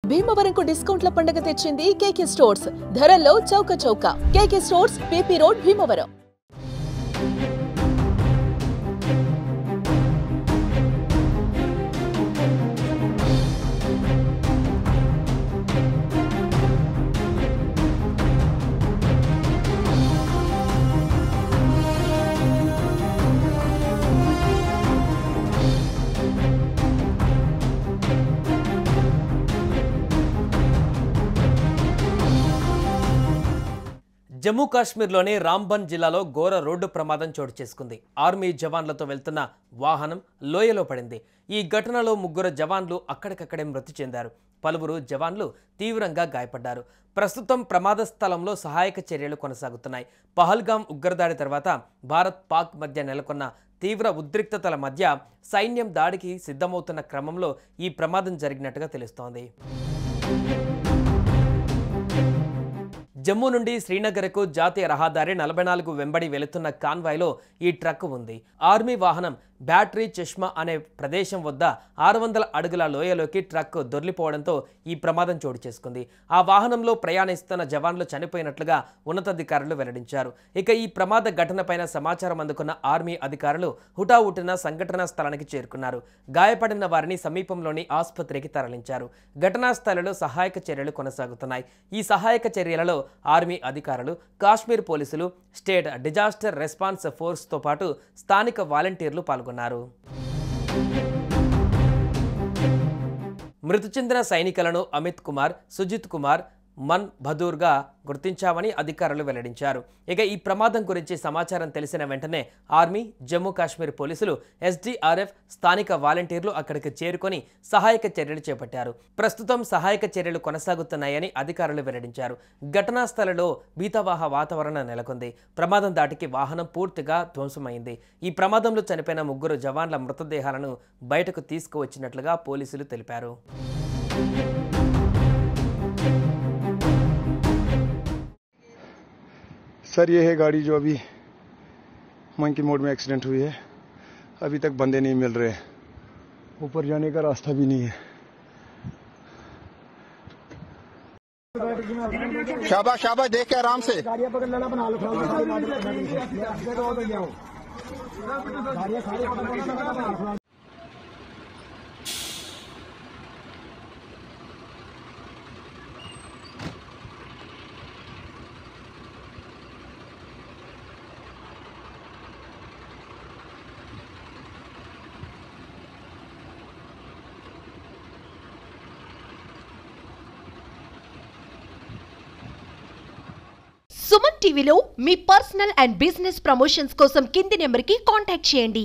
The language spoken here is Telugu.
భీమవరంకు డిస్కౌంట్ల పండుగ తెచ్చింది కేకే స్టోర్స్. ధరల్లో చౌక. KK stores, PP road, Bhimavaram. Jammu కాశ్మీర్లోని రాంబన్ జిల్లాలో ఘోర రోడ్డు ప్రమాదం చోటు చేసుకుంది. ఆర్మీ జవాన్లతో వెళ్తున్న వాహనం లోయలో పడింది. ఈ ఘటనలో 3 జవాన్లు అక్కడికక్కడే మృతి చెందారు. పలువురు జవాన్లు తీవ్రంగా గాయపడ్డారు. ప్రస్తుతం ప్రమాద స్థలంలో సహాయక చర్యలు కొనసాగుతున్నాయి. పహల్గాం ఉగ్రదాడి తర్వాత భారత్ పాక్ మధ్య నెలకొన్న తీవ్ర ఉద్రిక్తతల మధ్య సైన్యం దాడికి సిద్ధమవుతున్న క్రమంలో ఈ ప్రమాదం జరిగినట్టుగా తెలుస్తోంది. జమ్మూ నుండి శ్రీనగర్కు జాతీయ రహదారి 44 వెంబడి వెళుతున్న కాన్వాయ్లో ఈ ట్రక్ ఉంది. ఆర్మీ వాహనం బ్యాటరీ చష్మా అనే ప్రదేశం వద్ద 600 అడుగుల లోయలోకి ట్రక్ దొర్లిపోవడంతో ఈ ప్రమాదం చోటు చేసుకుంది. ఆ వాహనంలో ప్రయాణిస్తున్న జవాన్లు చనిపోయినట్లుగా ఉన్నతాధికారులు వెల్లడించారు. ఇక ఈ ప్రమాద ఘటనపైన సమాచారం అందుకున్న ఆర్మీ అధికారులు హుటాహుటిన సంఘటనా స్థలానికి చేరుకున్నారు. గాయపడిన వారిని సమీపంలోని ఆసుపత్రికి తరలించారు. ఘటనా స్థలంలో సహాయక చర్యలు కొనసాగుతున్నాయి. ఈ సహాయక చర్యలలో ఆర్మీ అధికారులు, కాశ్మీర్ పోలీసులు, స్టేట్ డిజాస్టర్ రెస్పాన్స్ ఫోర్స్తో పాటు స్థానిక వాలంటీర్లు పాల్గొన్నారు. మృతి చెందిన సైనికులను అమిత్ కుమార్, సుజిత్ కుమార్, మన్ బహదూర్గా గుర్తించామని అధికారులు వెల్లడించారు. ఇక ఈ ప్రమాదం గురించి సమాచారం తెలిసిన వెంటనే ఆర్మీ, జమ్మూ కాశ్మీర్ పోలీసులు, ఎస్డీఆర్ఎఫ్, స్థానిక వాలంటీర్లు అక్కడికి చేరుకొని సహాయక చర్యలు చేపట్టారు. ప్రస్తుతం సహాయక చర్యలు కొనసాగుతున్నాయని అధికారులు వెల్లడించారు. ఘటనా స్థలంలో భీతావహ వాతావరణం నెలకొంది. ప్రమాదం దాటికి వాహనం పూర్తిగా ధ్వంసమైంది. ఈ ప్రమాదంలో చనిపోయిన 3 జవాన్ల మృతదేహాలను బయటకు తీసుకువచ్చినట్లుగా పోలీసులు తెలిపారు. सर ये है गाड़ी जो अभी मंकी मोड में एक्सीडेंट हुई है. अभी तक बंदे नहीं मिल रहे. ऊपर जाने का रास्ता भी नहीं है. शाबाश शाबाश, देख के आराम से. సుమన్ టీవీలో మీ పర్సనల్ అండ్ బిజినెస్ ప్రమోషన్స్ కోసం కింది నెంబర్కి కాంటాక్ట్ చేయండి.